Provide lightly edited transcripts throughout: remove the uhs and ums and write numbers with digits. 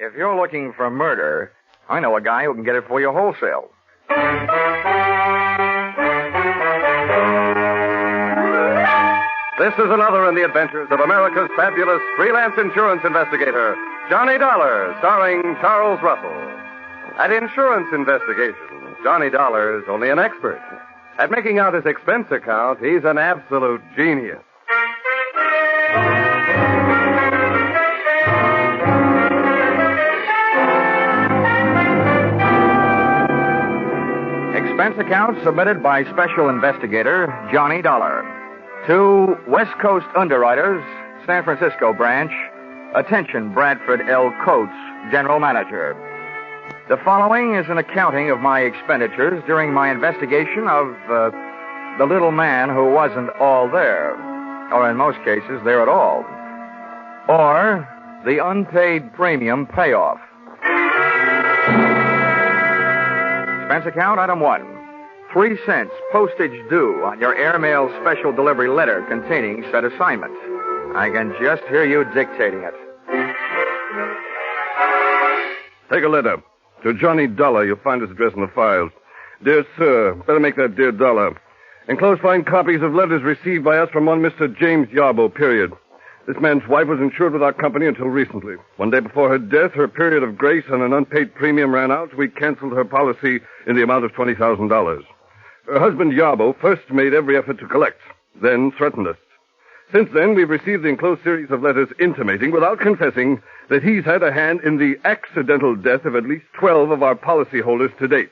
If you're looking for murder, I know a guy who can get it for you wholesale. This is another in the adventures of America's fabulous freelance insurance investigator, Johnny Dollar, starring Charles Russell. At insurance investigation, Johnny Dollar is only an expert. At making out his expense account, he's an absolute genius. Expense account submitted by Special Investigator Johnny Dollar. To West Coast Underwriters, San Francisco Branch. Attention, Bradford L. Coates, General Manager. The following is an accounting of my expenditures during my investigation of the little man who wasn't all there, or in most cases, there at all, or the unpaid premium payoff. Expense account, item 1. 3 cents postage due on your airmail special delivery letter containing said assignment. I can just hear you dictating it. Take a letter. To Johnny Dollar, you'll find his address in the files. Dear Sir, better make that Dear Dollar. Enclosed find copies of letters received by us from one Mr. James Yarbo, period. This man's wife was insured with our company until recently. One day before her death, her period of grace and an unpaid premium ran out. We canceled her policy in the amount of $20,000. Her husband, Yarbo, first made every effort to collect, then threatened us. Since then, we've received the enclosed series of letters intimating, without confessing, that he's had a hand in the accidental death of at least 12 of our policyholders to date.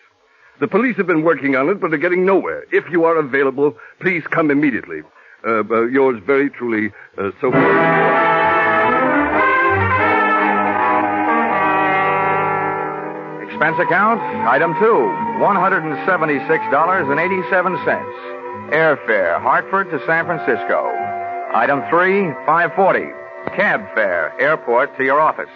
The police have been working on it, but are getting nowhere. If you are available, please come immediately. Yours very truly, Sophie. Expense account, item 2, $176.87. Airfare, Hartford to San Francisco. Item 3, $5.40. Cab fare, airport to your office.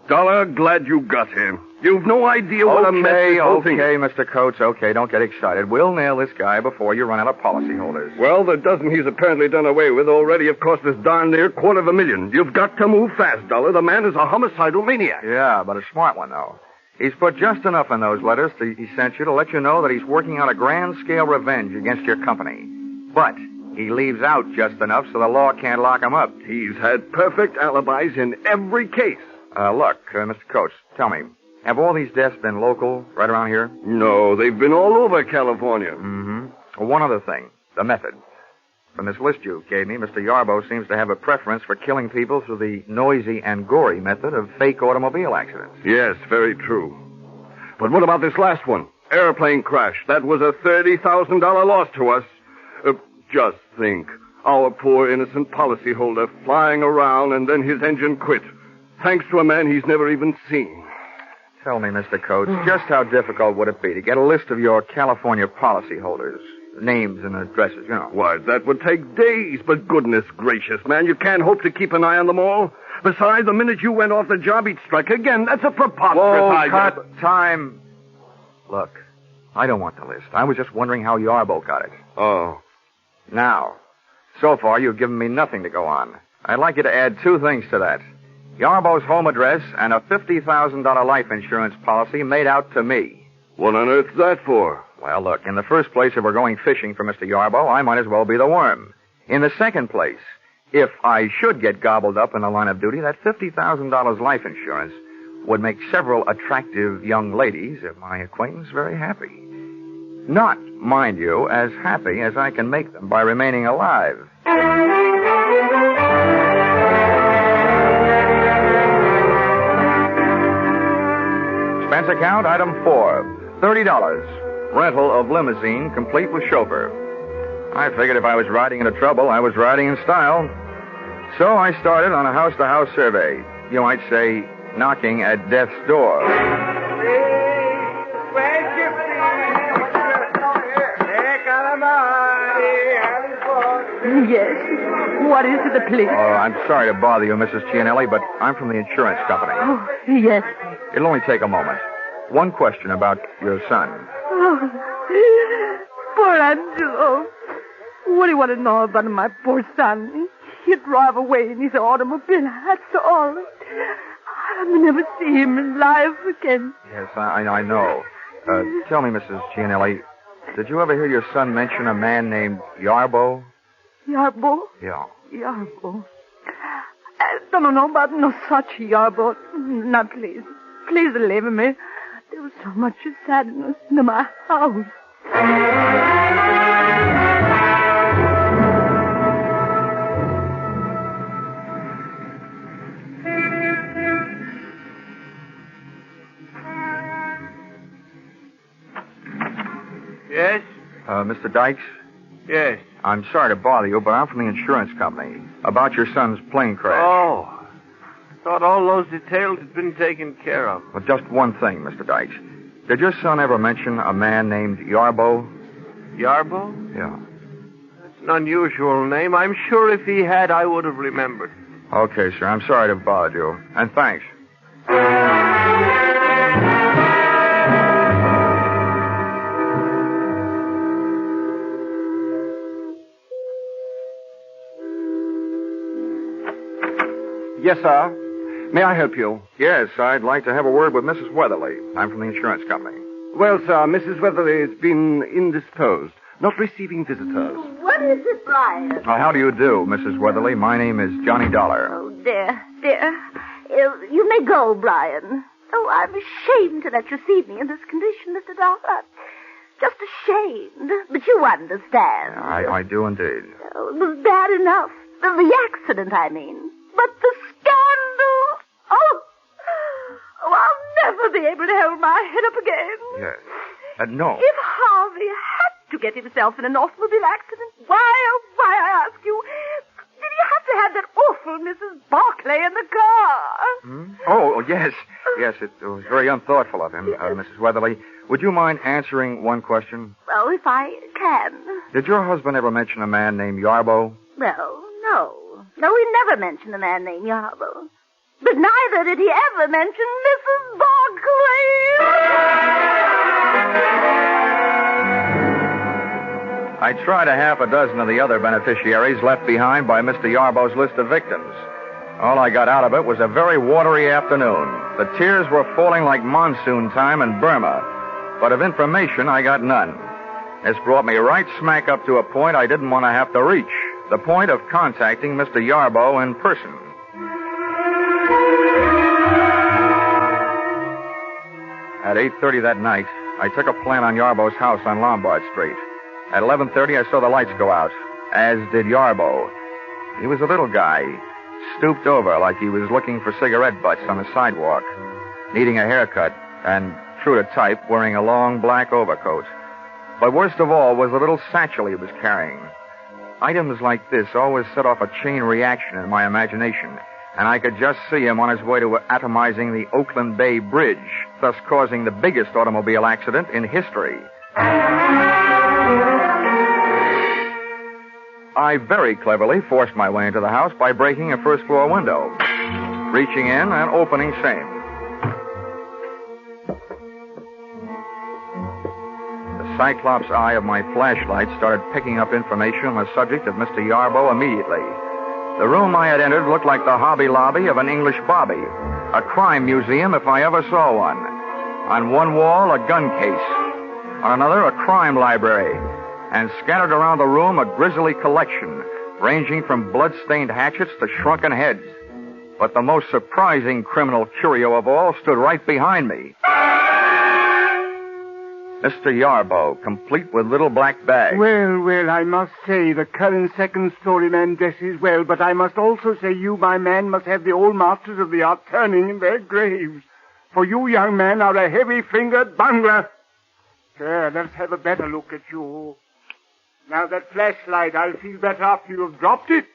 Dollar, glad you got here. You've no idea what a mess this whole thing is. Okay, Mr. Coates, okay, don't get excited. We'll nail this guy before you run out of policyholders. Well, the dozen he's apparently done away with already have cost us darn near $250,000. You've got to move fast, Dollar. The man is a homicidal maniac. Yeah, but a smart one, though. He's put just enough in those letters he sent you to let you know that he's working on a grand-scale revenge against your company. But he leaves out just enough so the law can't lock him up. He's had perfect alibis in every case. Look, Mr. Coates, tell me, have all these deaths been local, right around here? No, they've been all over California. Mm-hmm. Well, one other thing, the method. From this list you gave me, Mr. Yarbo seems to have a preference for killing people through the noisy and gory method of fake automobile accidents. Yes, very true. But what about this last one? Airplane crash. That was a $30,000 loss to us. Just think. Our poor innocent policyholder flying around and then his engine quit. Thanks to a man he's never even seen. Tell me, Mr. Coates, just how difficult would it be to get a list of your California policyholders? Names and addresses, you know. Why, that would take days, but goodness gracious, man, you can't hope to keep an eye on them all. Besides, the minute you went off the job, he'd strike again. That's a preposterous idea. Cut time. Look, I don't want the list. I was just wondering how Yarbo got it. Oh. Now, so far you've given me nothing to go on. I'd like you to add 2 things to that. Yarbo's home address and a $50,000 life insurance policy made out to me. What on earth's that for? Well, look, in the first place, if we're going fishing for Mr. Yarbo, I might as well be the worm. In the second place, if I should get gobbled up in the line of duty, that $50,000 life insurance would make several attractive young ladies of my acquaintance very happy. Not, mind you, as happy as I can make them by remaining alive. Expense account, item 4, $30. Rental of limousine, complete with chauffeur. I figured if I was riding into trouble, I was riding in style. So I started on a house-to-house survey. You might say, knocking at death's door. Yes. What is it, please? Oh, I'm sorry to bother you, Mrs. Cianelli, but I'm from the insurance company. Oh, yes. It'll only take a moment. One question about your son. Oh, poor Angelo. What do you want to know about my poor son? He drive away in his automobile, that's all. I'll never see him alive again. Yes, I know. Tell me, Mrs. Gianelli, did you ever hear your son mention a man named Yarbo? Yarbo? Yeah. Yarbo. I don't know about no such Yarbo. Now, please. Please leave me. There was so much sadness in my house. Yes? Mr. Dykes? Yes. I'm sorry to bother you, but I'm from the insurance company. About your son's plane crash. Oh. I thought all those details had been taken care of. Well, just one thing, Mr. Dykes. Did your son ever mention a man named Yarbo? Yarbo? Yeah. That's an unusual name. I'm sure if he had, I would have remembered. Okay, sir. I'm sorry to bother you. And thanks. Yes, sir. May I help you? Yes, I'd like to have a word with Mrs. Weatherly. I'm from the insurance company. Well, sir, Mrs. Weatherly has been indisposed, not receiving visitors. What is it, Brian? How do you do, Mrs. Weatherly? My name is Johnny Dollar. Oh, dear. You may go, Brian. Oh, I'm ashamed to let you see me in this condition, Mr. Dollar. Just ashamed. But you understand. I do indeed. Oh, it was bad enough. The accident, I mean. But the scandal. Oh, I'll never be able to hold my head up again. Yes. No. If Harvey had to get himself in an automobile accident, why, oh, why, I ask you, did he have to have that awful Mrs. Barclay in the car? Oh, yes. Yes, it was very unthoughtful of him, Mrs. Weatherly. Would you mind answering one question? Well, if I can. Did your husband ever mention a man named Yarbo? Well, no. No, he never mentioned a man named Yarbo. But neither did he ever mention Mrs. Barclay. I tried a half a dozen of the other beneficiaries left behind by Mr. Yarbo's list of victims. All I got out of it was a very watery afternoon. The tears were falling like monsoon time in Burma, but of information I got none. This brought me right smack up to a point I didn't want to have to reach, the point of contacting Mr. Yarbo in person. At 8:30 that night, I took a plant on Yarbo's house on Lombard Street. At 11:30, I saw the lights go out, as did Yarbo. He was a little guy, stooped over like he was looking for cigarette butts on the sidewalk, needing a haircut, and, true to type, wearing a long black overcoat. But worst of all was the little satchel he was carrying. Items like this always set off a chain reaction in my imagination, and I could just see him on his way to atomizing the Oakland Bay Bridge, thus causing the biggest automobile accident in history. I very cleverly forced my way into the house by breaking a first-floor window, reaching in and opening same. The cyclops eye of my flashlight started picking up information on the subject of Mr. Yarbo immediately. The room I had entered looked like the Hobby Lobby of an English bobby, a crime museum if I ever saw one. On one wall, a gun case. On another, a crime library. And scattered around the room, a grisly collection, ranging from blood-stained hatchets to shrunken heads. But the most surprising criminal curio of all stood right behind me. Mr. Yarbo, complete with little black bag. Well, I must say the current second-story man dresses well, but I must also say you, my man, must have the old masters of the art turning in their graves. For you, young man, are a heavy-fingered bungler. There, let's have a better look at you. Now that flashlight, I'll feel better after you've dropped it.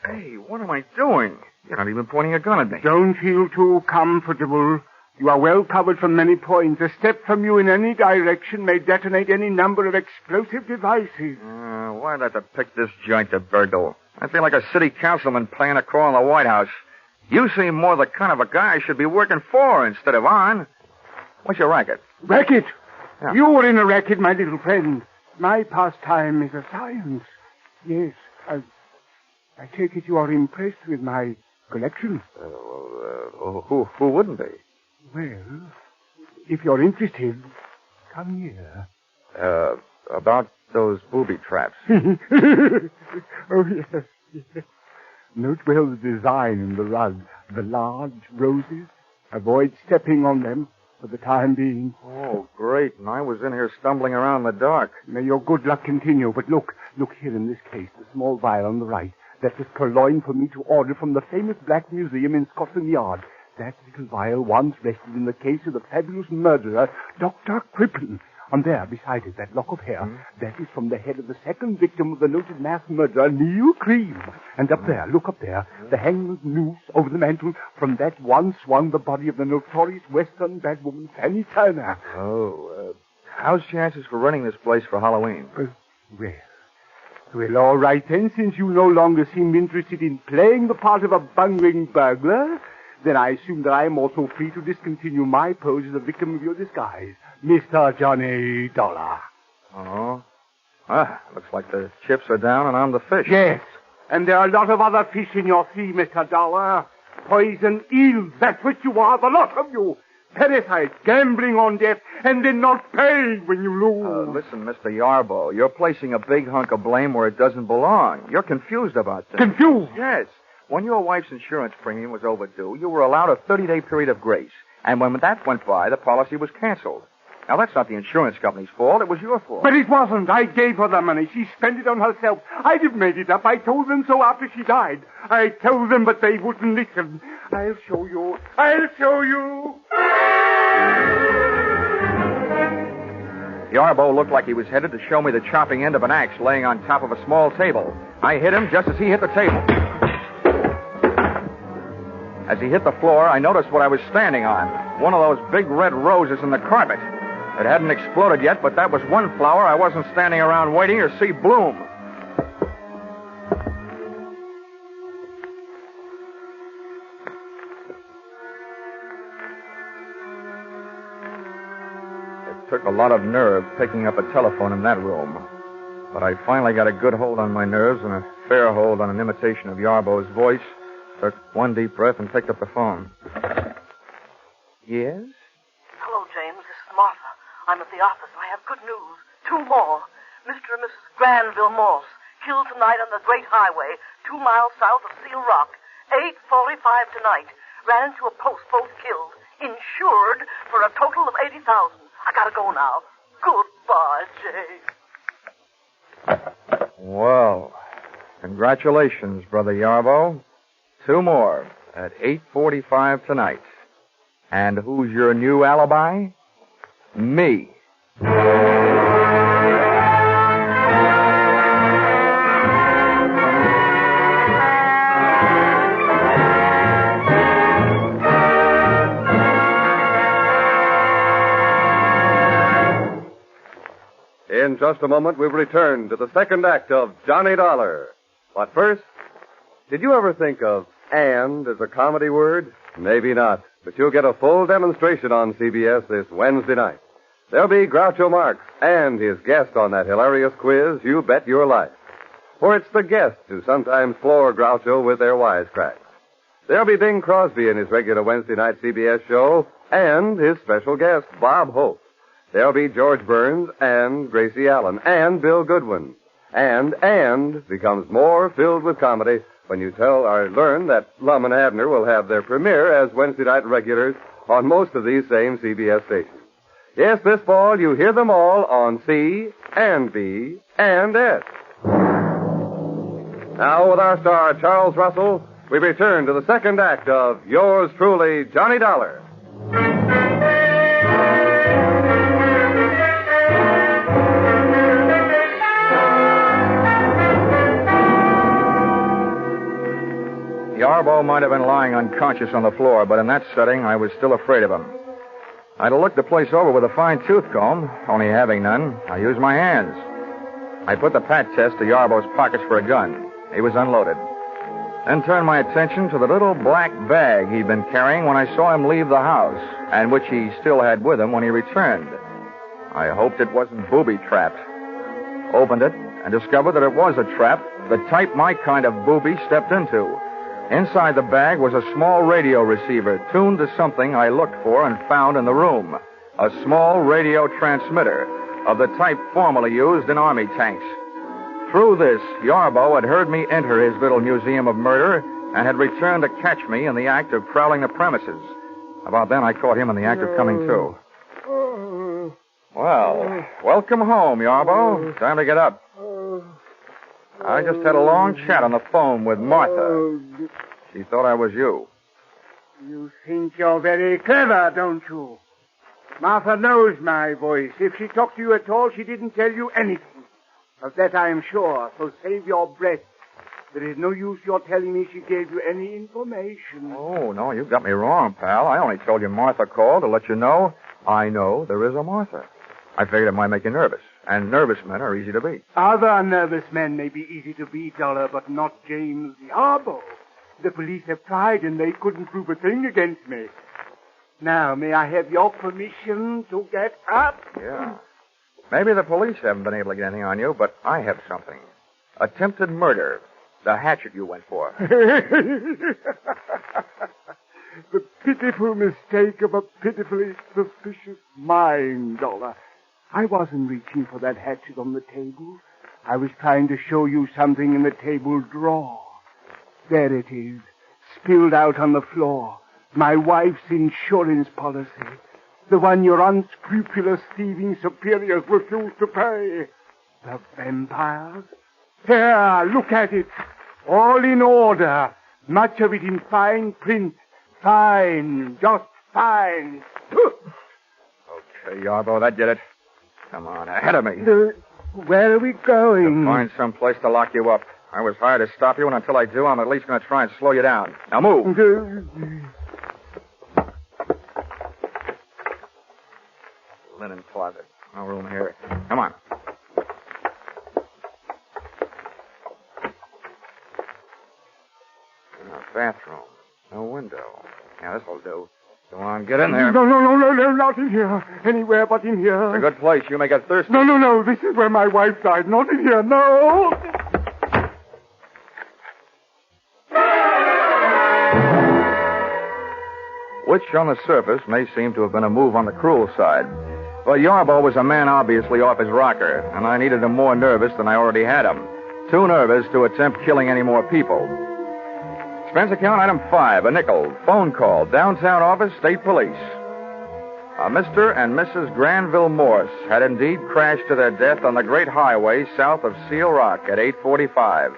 Hey, what am I doing? You're not even pointing a gun at me. Don't feel too comfortable. You are well covered from many points. A step from you in any direction may detonate any number of explosive devices. Why'd I have to pick this joint to burgle? I feel like a city councilman playing a call in the White House. You seem more the kind of a guy I should be working for instead of on. What's your racket? Racket? Yeah. You were in a racket, my little friend. My pastime is a science. Yes, I take it you are impressed with my collection. Who wouldn't be? Well, if you're interested, come here. About those booby traps. Oh, yes, yes. Note well the design in the rug. The large roses. Avoid stepping on them for the time being. Oh, great. And I was in here stumbling around in the dark. May your good luck continue. But look here in this case, the small vial on the right. That was purloined for me to order from the famous Black Museum in Scotland Yard. That little vial once rested in the case of the fabulous murderer, Dr. Crippen. And there, beside it, that lock of hair, that is from the head of the second victim of the noted mass murderer, Neil Cream. And up there, look up there, the hangman's noose over the mantel, from that one swung the body of the notorious Western bad woman, Fanny Turner. Oh, how's chances for running this place for Halloween? Well, all right then, since you no longer seem interested in playing the part of a bungling burglar, then I assume that I am also free to discontinue my pose as a victim of your disguise, Mr. Johnny Dollar. Oh? Looks like the chips are down and I'm the fish. Yes, and there are a lot of other fish in your sea, Mr. Dollar. Poison eels, that's what you are, the lot of you. Parasites, gambling on death, and then not paying when you lose. Listen, Mr. Yarbo, you're placing a big hunk of blame where it doesn't belong. You're confused about things. Confused? Yes. When your wife's insurance premium was overdue, you were allowed a 30-day period of grace. And when that went by, the policy was canceled. Now, that's not the insurance company's fault. It was your fault. But it wasn't. I gave her the money. She spent it on herself. I didn't make it up. I told them so after she died. I told them, but they wouldn't listen. I'll show you. Yarbo looked like he was headed to show me the chopping end of an axe laying on top of a small table. I hit him just as he hit the table. As he hit the floor, I noticed what I was standing on. One of those big red roses in the carpet. It hadn't exploded yet, but that was one flower I wasn't standing around waiting to see bloom. It took a lot of nerve picking up a telephone in that room. But I finally got a good hold on my nerves and a fair hold on an imitation of Yarbo's voice. Took one deep breath and picked up the phone. Yes? Hello, James. This is Martha. I'm at the office. I have good news. 2 more. Mr. and Mrs. Granville Morse, killed tonight on the Great Highway, 2 miles south of Seal Rock. 8:45 tonight. Ran into a post, both killed. Insured for a total of $80,000. I gotta go now. Goodbye, James. Well, congratulations, Brother Yarbo. 2 more at 8:45 tonight. And who's your new alibi? Me. In just a moment, we'll return to the second act of Johnny Dollar. But first, did you ever think of "and" as a comedy word? Maybe not, but you'll get a full demonstration on CBS this Wednesday night. There'll be Groucho Marx and his guest on that hilarious quiz, You Bet Your Life. For it's the guests who sometimes floor Groucho with their wisecracks. There'll be Bing Crosby in his regular Wednesday night CBS show and his special guest, Bob Hope. There'll be George Burns and Gracie Allen and Bill Goodwin. And becomes more filled with comedy when you learn that Lum and Abner will have their premiere as Wednesday night regulars on most of these same CBS stations. Yes, this fall you hear them all on C and B and S. Now with our star Charles Russell, we return to the second act of Yours Truly, Johnny Dollar. Yarbo might have been lying unconscious on the floor, but in that setting, I was still afraid of him. I'd have looked the place over with a fine-tooth comb, only having none. I used my hands. I put the pat test to Yarbo's pockets for a gun. He was unloaded. Then turned my attention to the little black bag he'd been carrying when I saw him leave the house, and which he still had with him when he returned. I hoped it wasn't booby-trapped. Opened it and discovered that it was a trap, the type my kind of booby stepped into. Inside the bag was a small radio receiver tuned to something I looked for and found in the room. A small radio transmitter of the type formerly used in Army tanks. Through this, Yarbo had heard me enter his little museum of murder and had returned to catch me in the act of prowling the premises. About then, I caught him in the act of coming to. Well, welcome home, Yarbo. Time to get up. I just had a long chat on the phone with Martha. She thought I was you. You think you're very clever, don't you? Martha knows my voice. If she talked to you at all, she didn't tell you anything. Of that I am sure, so save your breath. There is no use your telling me she gave you any information. Oh, no, you got me wrong, pal. I only told you Martha called to let you know I know there is a Martha. I figured it might make you nervous, and nervous men are easy to beat. Other nervous men may be easy to beat, Dollar, but not James Yarbo. The police have tried, and they couldn't prove a thing against me. Now, may I have your permission to get up? Yeah. Maybe the police haven't been able to get anything on you, but I have something. Attempted murder. The hatchet you went for. The pitiful mistake of a pitifully suspicious mind, Dollar. I wasn't reaching for that hatchet on the table. I was trying to show you something in the table drawer. There it is, spilled out on the floor. My wife's insurance policy. The one your unscrupulous thieving superiors refused to pay. The vampires? Here, look at it. All in order. Much of it in fine print. Fine. Just fine. Okay, Yarbo, that did it. Come on, ahead of me. Where are we going? To find some place to lock you up. I was hired to stop you, and until I do, I'm at least going to try and slow you down. Now move. Linen closet. No room here. Come on. Bathroom. No window. Yeah, this'll do. Go on, get in there. No, not in here. Anywhere but in here. It's a good place. You may get thirsty. No. This is where my wife died. Not in here. No. Which, on the surface, may seem to have been a move on the cruel side. But Yarbo was a man obviously off his rocker, and I needed him more nervous than I already had him. Too nervous to attempt killing any more people. Expense account item 5, a nickel. Phone call, downtown office, state police. Mr. and Mrs. Granville Morse had indeed crashed to their death on the great highway south of Seal Rock at 8:45,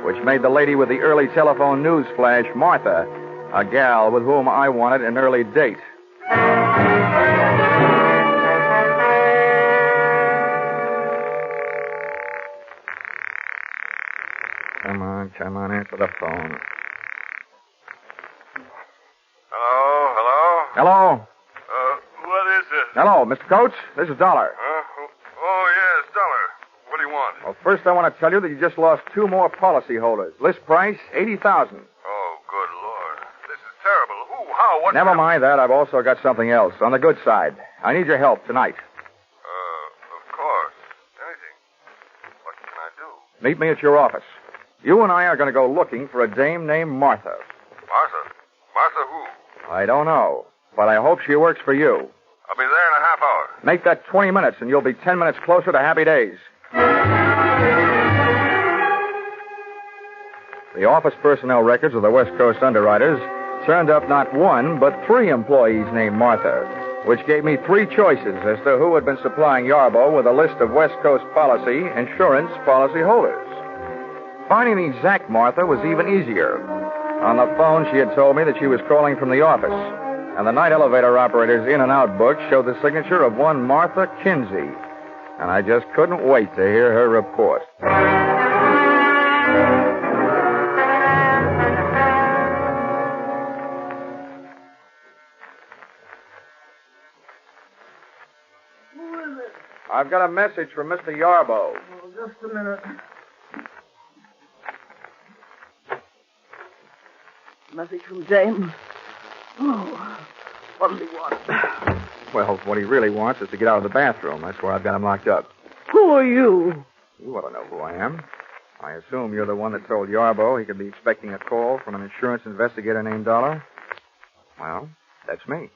which made the lady with the early telephone news flash Martha, a gal with whom I wanted an early date. Come on, answer the phone. Hello? What is it? Hello, Mr. Coates. This is Dollar. Oh, yes, Dollar. What do you want? Well, first I want to tell you that you just lost 2 more policy holders. List price, $80,000. Oh, good Lord. This is terrible. Who? How? What? Never mind that. I've also got something else. On the good side. I need your help tonight. Of course. Anything. What can I do? Meet me at your office. You and I are going to go looking for a dame named Martha. Martha? Martha who? I don't know, but I hope she works for you. I'll be there in a half hour. Make that 20 minutes, and you'll be 10 minutes closer to happy days. The office personnel records of the West Coast Underwriters turned up not 1, but 3 employees named Martha, which gave me 3 choices as to who had been supplying Yarbo with a list of West Coast policy insurance policy holders. Finding the exact Martha was even easier. On the phone, she had told me that she was calling from the office, and the night elevator operator's in and out book showed the signature of one Martha Kinsey, and I just couldn't wait to hear her report. Who is it? I've got a message from Mr. Yarbo. Oh, just a minute. Message from James. Oh, what does he want? Well, what he really wants is to get out of the bathroom. That's where I've got him locked up. Who are you? You ought to know who I am. I assume you're the one that told Yarbo he could be expecting a call from an insurance investigator named Dollar? Well, that's me.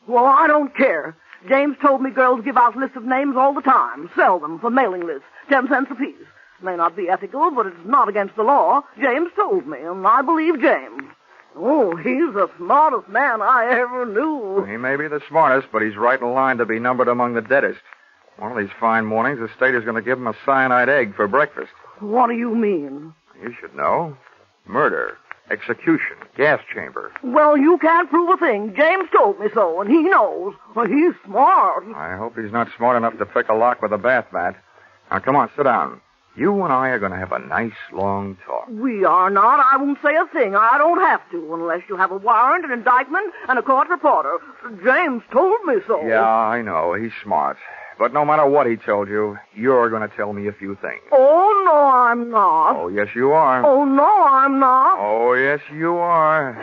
Well, I don't care. James told me girls give out lists of names all the time. Sell them for mailing lists. 10 cents apiece. May not be ethical, but it's not against the law. James told me, and I believe James. Oh, he's the smartest man I ever knew. He may be the smartest, but he's right in line to be numbered among the deadest. One of these fine mornings, the state is going to give him a cyanide egg for breakfast. What do you mean? You should know. Murder, execution, gas chamber. Well, you can't prove a thing. James told me so, and he knows. Well, he's smart. I hope he's not smart enough to pick a lock with a bath mat. Now, come on, sit down. You and I are going to have a nice, long talk. We are not. I won't say a thing. I don't have to, unless you have a warrant, an indictment, and a court reporter. James told me so. Yeah, I know. He's smart. But no matter what he told you, you're going to tell me a few things. Oh, no, I'm not. Oh, yes, you are. Oh, no, I'm not. Oh, yes, you are.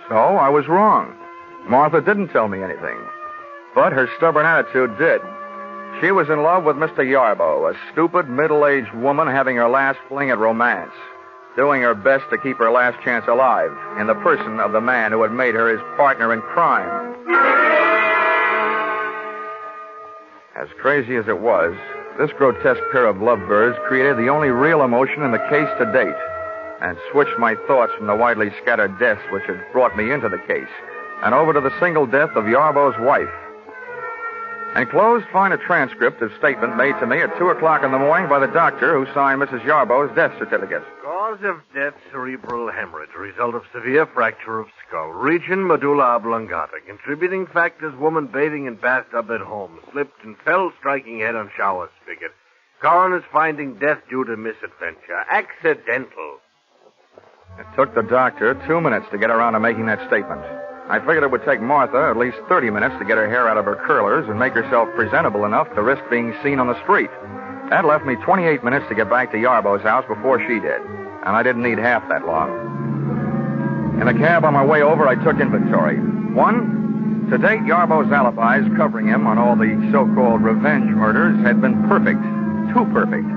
So, I was wrong. Martha didn't tell me anything. But her stubborn attitude did. She was in love with Mr. Yarbo, a stupid, middle-aged woman having her last fling at romance, doing her best to keep her last chance alive in the person of the man who had made her his partner in crime. As crazy as it was, this grotesque pair of lovebirds created the only real emotion in the case to date, and switched my thoughts from the widely scattered deaths which had brought me into the case, and over to the single death of Yarbo's wife. Enclosed, find a transcript of statement made to me at 2 o'clock in the morning by the doctor who signed Mrs. Yarbo's death certificate. Cause of death, cerebral hemorrhage. Result of severe fracture of skull. Region, medulla oblongata. Contributing factors, woman bathing in bathtub at home. Slipped and fell, striking head on shower spigot. Coroner's finding death due to misadventure. Accidental. It took the doctor 2 minutes to get around to making that statement. I figured it would take Martha at least 30 minutes to get her hair out of her curlers and make herself presentable enough to risk being seen on the street. That left me 28 minutes to get back to Yarbo's house before she did, and I didn't need half that long. In a cab on my way over, I took inventory. 1, to date, Yarbo's alibis covering him on all the so-called revenge murders had been perfect. Too perfect.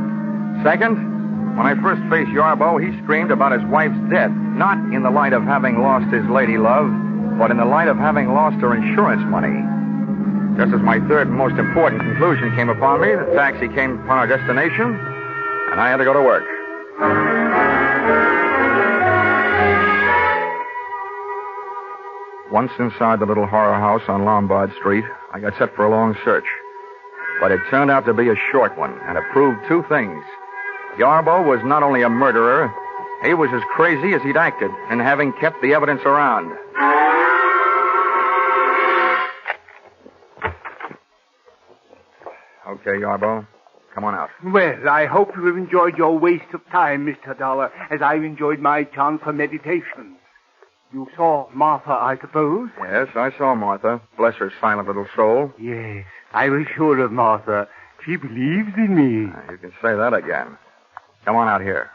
2nd, when I first faced Yarbo, he screamed about his wife's death, not in the light of having lost his lady love, but in the light of having lost her insurance money. Just as my third and most important conclusion came upon me, the taxi came upon our destination, and I had to go to work. Once inside the little horror house on Lombard Street, I got set for a long search. But it turned out to be a short one, and it proved 2 things. Yarbo was not only a murderer, he was as crazy as he'd acted in having kept the evidence around. Okay, Yarbo. Come on out. Well, I hope you have enjoyed your waste of time, Mr. Dollar, as I've enjoyed my chance for meditation. You saw Martha, I suppose? Yes, I saw Martha. Bless her silent little soul. Yes, I was sure of Martha. She believes in me. You can say that again. Come on out here.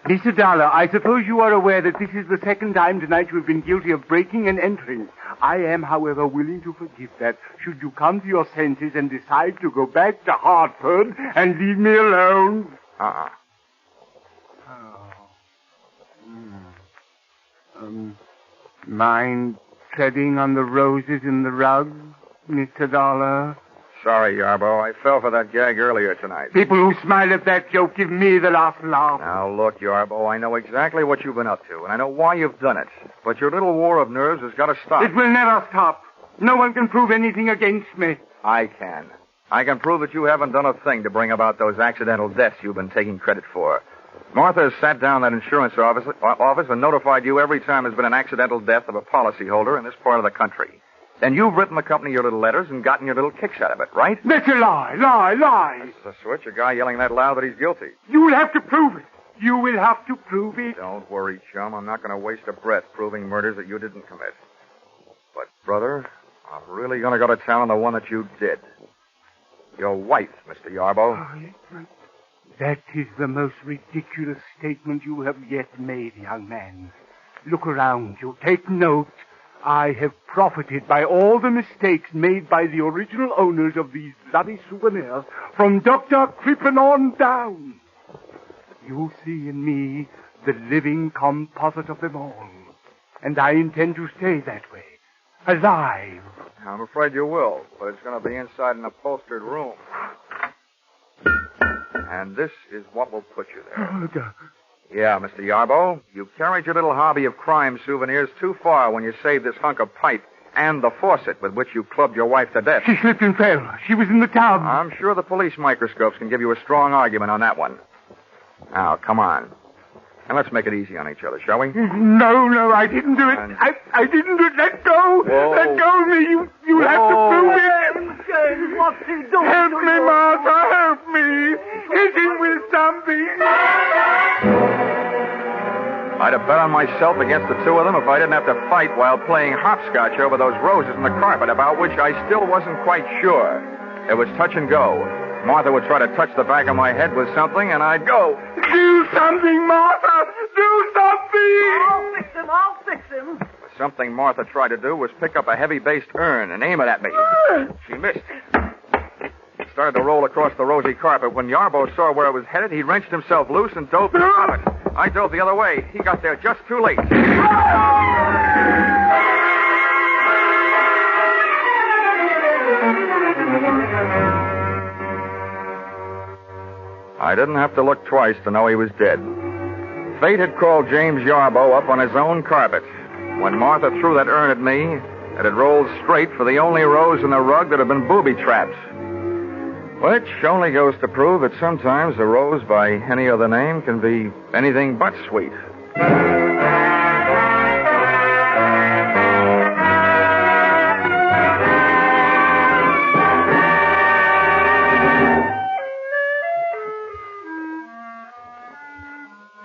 Mr. Dollar, I suppose you are aware that this is the 2nd time tonight you have been guilty of breaking and entering. I am, however, willing to forgive that should you come to your senses and decide to go back to Hartford and leave me alone. Uh-uh. Mind treading on the roses in the rug, Mr. Dollar? Sorry, Yarbo. I fell for that gag earlier tonight. People who smile at that joke give me the last laugh. Now, look, Yarbo, I know exactly what you've been up to, and I know why you've done it. But your little war of nerves has got to stop. It will never stop. No one can prove anything against me. I can. I can prove that you haven't done a thing to bring about those accidental deaths you've been taking credit for. Martha has sat down that insurance office and notified you every time there's been an accidental death of a policyholder in this part of the country. Then you've written the company your little letters and gotten your little kicks out of it, right? That's a lie, lie. That's the switch, a guy yelling that loud that he's guilty. You'll have to prove it. You will have to prove it. Don't worry, chum. I'm not going to waste a breath proving murders that you didn't commit. But, brother, I'm really going to go to town on the one that you did. Your wife, Mr. Yarbo. Oh, that is the most ridiculous statement you have yet made, young man. Look around you. Take note. I have profited by all the mistakes made by the original owners of these bloody souvenirs from Dr. Crippen on down. You see in me the living composite of them all. And I intend to stay that way. Alive. I'm afraid you will, but it's going to be inside an upholstered room. And this is what will put you there. Yeah, Mr. Yarbo, you carried your little hobby of crime souvenirs too far when you saved this hunk of pipe and the faucet with which you clubbed your wife to death. She slipped and fell. She was in the tub. I'm sure the police microscopes can give you a strong argument on that one. Now, come on. And let's make it easy on each other, shall we? No, I didn't do it. I didn't do it. Let go. Whoa. Let go of me. You have to prove it. James, what's he doing? Help me, Martha. Help me. Hit him with something. I'd have bet on myself against the two of them if I didn't have to fight while playing hopscotch over those roses in the carpet, about which I still wasn't quite sure. It was touch and go. Martha would try to touch the back of my head with something, and I'd go. Do something, Martha. Do something. I'll fix him. Something Martha tried to do was pick up a heavy-based urn and aim it at me. She missed. It started to roll across the rosy carpet. When Yarbo saw where it was headed, he wrenched himself loose and dove to the carpet. I dove the other way. He got there just too late. I didn't have to look twice to know he was dead. Fate had called James Yarbo up on his own carpet. When Martha threw that urn at me, it had rolled straight for the only rose in the rug that had been booby-trapped. Which only goes to prove that sometimes a rose by any other name can be anything but sweet.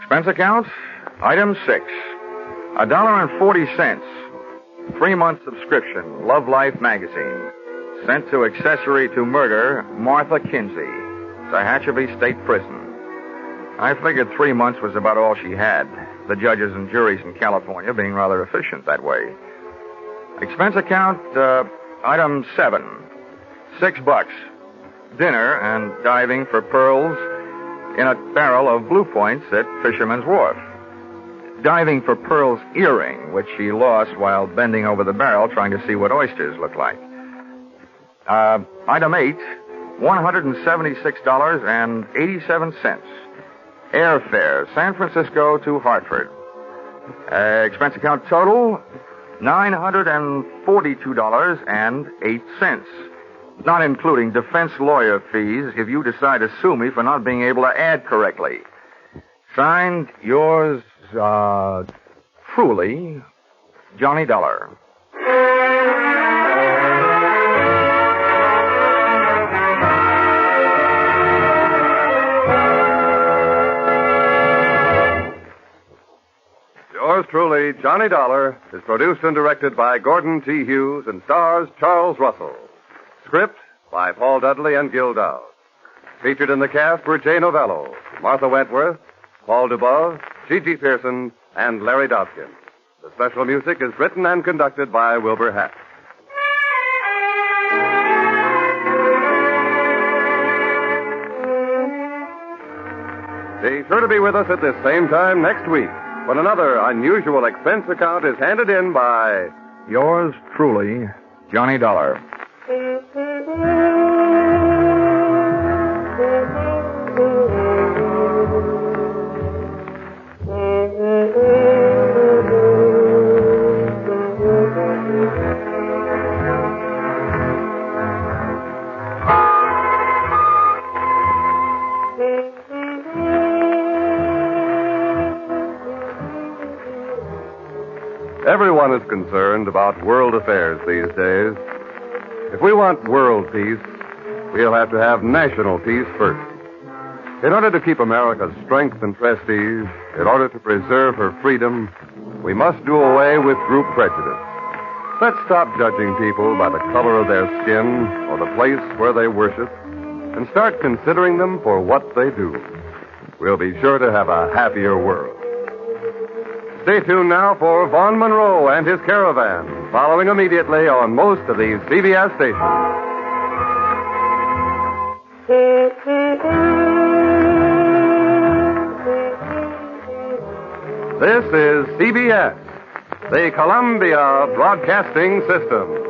Expense account, item 6, $1.40. 3-month subscription, Love Life magazine. Sent to accessory to murder, Martha Kinsey, Tehachapi State Prison. I figured 3 months was about all she had, the judges and juries in California being rather efficient that way. Expense account, item 7, $6. Dinner and diving for pearls in a barrel of Blue Points at Fisherman's Wharf. Diving for Pearl's earring, which she lost while bending over the barrel trying to see what oysters look like. Item 8, $176.87. Airfare, San Francisco to Hartford. Expense account total, $942.08. Not including defense lawyer fees if you decide to sue me for not being able to add correctly. Signed, yours, truly, Johnny Dollar. Yours truly, Johnny Dollar, is produced and directed by Gordon T. Hughes and stars Charles Russell. Script by Paul Dudley and Gil Dowd. Featured in the cast were Jay Novello, Martha Wentworth, Paul Dubove, Gigi Pearson, and Larry Dodkin. The special music is written and conducted by Wilbur Hatch. Be sure to be with us at this same time next week when another unusual expense account is handed in by Yours truly, Johnny Dollar. Everyone is concerned about world affairs these days. If we want world peace, we'll have to have national peace first. In order to keep America's strength and prestige, in order to preserve her freedom, we must do away with group prejudice. Let's stop judging people by the color of their skin or the place where they worship and start considering them for what they do. We'll be sure to have a happier world. Stay tuned now for Vaughn Monroe and his Caravan. following immediately on most of these CBS stations. This is CBS, the Columbia Broadcasting System.